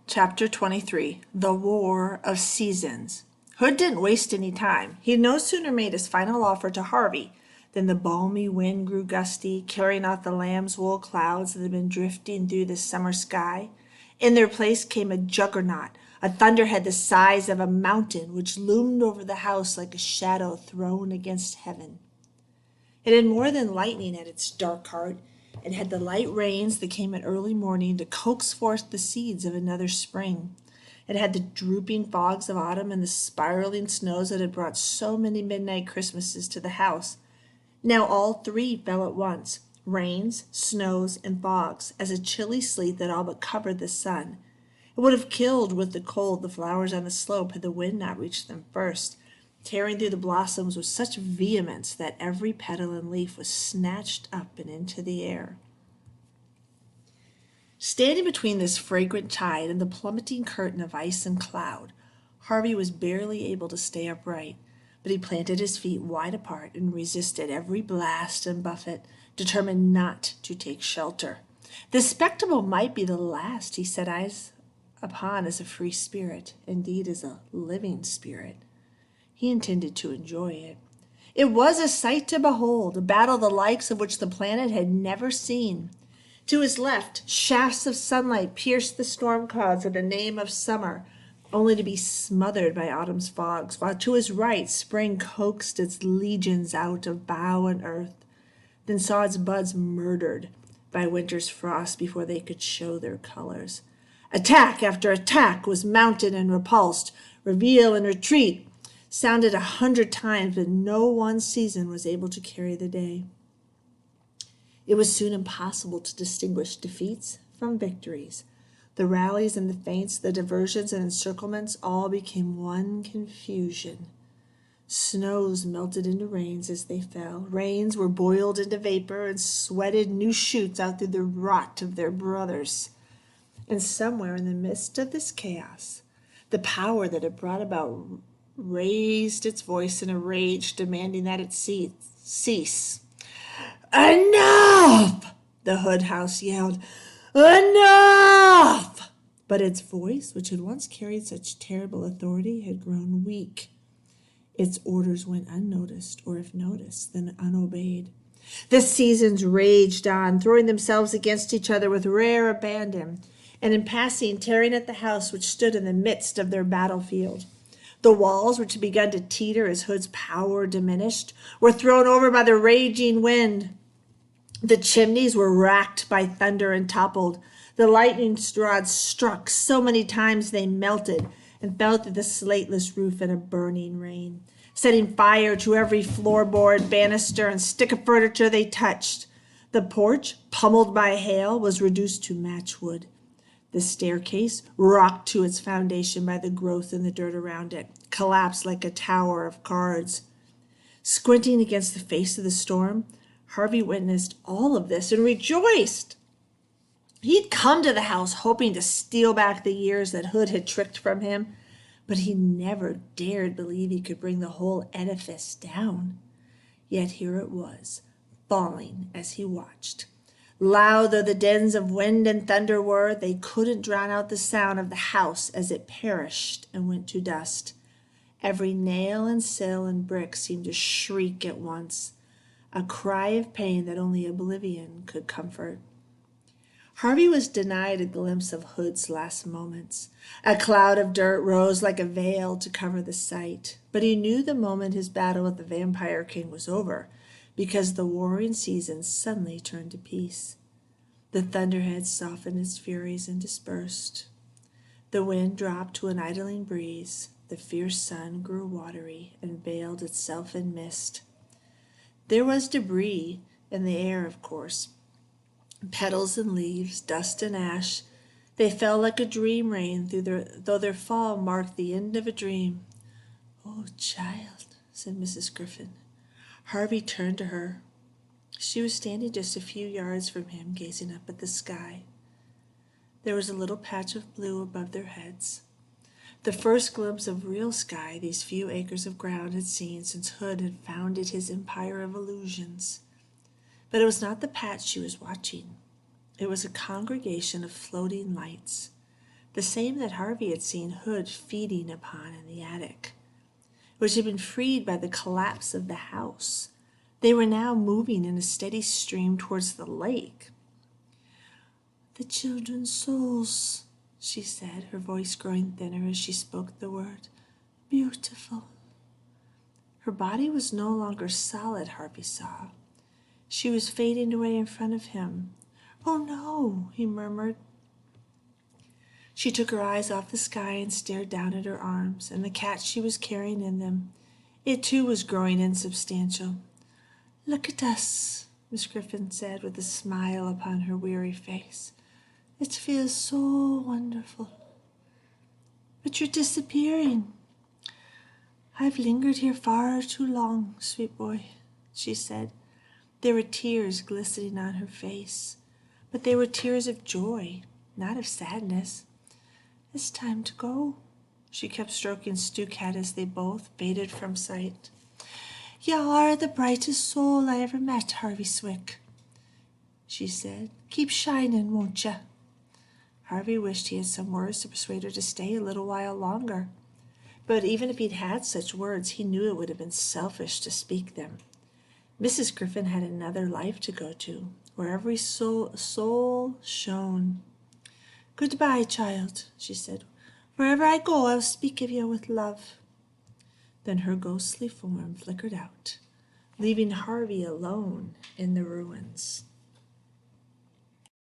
Chapter 23 The War of Seasons. Hood didn't waste any time. He no sooner made his final offer to Harvey than the balmy wind grew gusty, carrying off the lamb's wool clouds that had been drifting through the summer sky. In their place came a juggernaut, a thunderhead the size of a mountain, which loomed over the house like a shadow thrown against heaven. It had more than lightning at its dark heart. It had the light rains that came at early morning to coax forth the seeds of another spring. It had the drooping fogs of autumn and the spiraling snows that had brought so many midnight Christmases to the house. Now all three fell at once, rains, snows, and fogs, as a chilly sleet that all but covered the sun. It would have killed with the cold the flowers on the slope had the wind not reached them first, tearing through the blossoms with such vehemence that every petal and leaf was snatched up and into the air. Standing between this fragrant tide and the plummeting curtain of ice and cloud, Harvey was barely able to stay upright, but he planted his feet wide apart and resisted every blast and buffet, determined not to take shelter. The spectacle might be the last he set eyes upon as a free spirit, indeed as a living spirit. He intended to enjoy it. It was a sight to behold, a battle the likes of which the planet had never seen. To his left, shafts of sunlight pierced the storm clouds in the name of summer, only to be smothered by autumn's fogs, while to his right spring coaxed its legions out of bough and earth, then saw its buds murdered by winter's frost before they could show their colors. Attack after attack was mounted and repulsed, reveal and retreat sounded 100 times, but no one season was able to carry the day. It was soon impossible to distinguish defeats from victories. The rallies and the feints, the diversions and encirclements all became one confusion. Snows melted into rains as they fell. Rains were boiled into vapor and sweated new shoots out through the rot of their brothers. And somewhere in the midst of this chaos, the power that had brought about raised its voice in a rage, demanding that it cease. "Enough!" the Hood house yelled. "Enough!" But its voice, which had once carried such terrible authority, had grown weak. Its orders went unnoticed, or if noticed, then unobeyed. The seasons raged on, throwing themselves against each other with rare abandon, and in passing tearing at the house which stood in the midst of their battlefield. The walls, which had begun to teeter as Hood's power diminished, were thrown over by the raging wind. The chimneys were racked by thunder and toppled. The lightning rods struck so many times they melted and fell through the slateless roof in a burning rain, setting fire to every floorboard, banister, and stick of furniture they touched. The porch, pummeled by hail, was reduced to matchwood. The staircase, rocked to its foundation by the growth in the dirt around it, collapsed like a tower of cards. Squinting against the face of the storm, Harvey witnessed all of this and rejoiced. He'd come to the house hoping to steal back the years that Hood had tricked from him, but he never dared believe he could bring the whole edifice down. Yet here it was, falling as he watched. Loud though the dins of wind and thunder were, they couldn't drown out the sound of the house as it perished and went to dust. Every nail and sill and brick seemed to shriek at once, a cry of pain that only oblivion could comfort. Harvey was denied a glimpse of Hood's last moments. A cloud of dirt rose like a veil to cover the sight, but he knew the moment his battle with the Vampire King was over, because the warring seasons suddenly turned to peace. The thunderhead softened its furies and dispersed. The wind dropped to an idling breeze. The fierce sun grew watery and veiled itself in mist. There was debris in the air, of course. Petals and leaves, dust and ash. They fell like a dream rain, though their fall marked the end of a dream. "Oh, child," said Mrs. Griffin. Harvey turned to her. She was standing just a few yards from him, gazing up at the sky. There was a little patch of blue above their heads, the first glimpse of real sky these few acres of ground had seen since Hood had founded his empire of illusions. But it was not the patch she was watching. It was a congregation of floating lights. the same that Harvey had seen Hood feeding upon in the attic, which had been freed by the collapse of the house. They were now moving in a steady stream towards the lake. "The children's souls," she said, her voice growing thinner as she spoke the word. "Beautiful." Her body was no longer solid, Harvey saw. She was fading away in front of him. "Oh no," he murmured. She took her eyes off the sky and stared down at her arms and the cat she was carrying in them. It too was growing insubstantial. "Look at us," Miss Griffin said with a smile upon her weary face. "It feels so wonderful." "But you're disappearing." "I've lingered here far too long, sweet boy," she said. There were tears glistening on her face, but they were tears of joy, not of sadness. "It's time to go." She kept stroking Stu Cat as they both faded from sight. "You are the brightest soul I ever met, Harvey Swick," she said. "Keep shining, won't you?" Harvey wished he had some words to persuade her to stay a little while longer. But even if he'd had such words, he knew it would have been selfish to speak them. Mrs. Griffin had another life to go to, where every soul shone. "Goodbye, child," she said. "Wherever I go, I'll speak of you with love." Then her ghostly form flickered out, leaving Harvey alone in the ruins.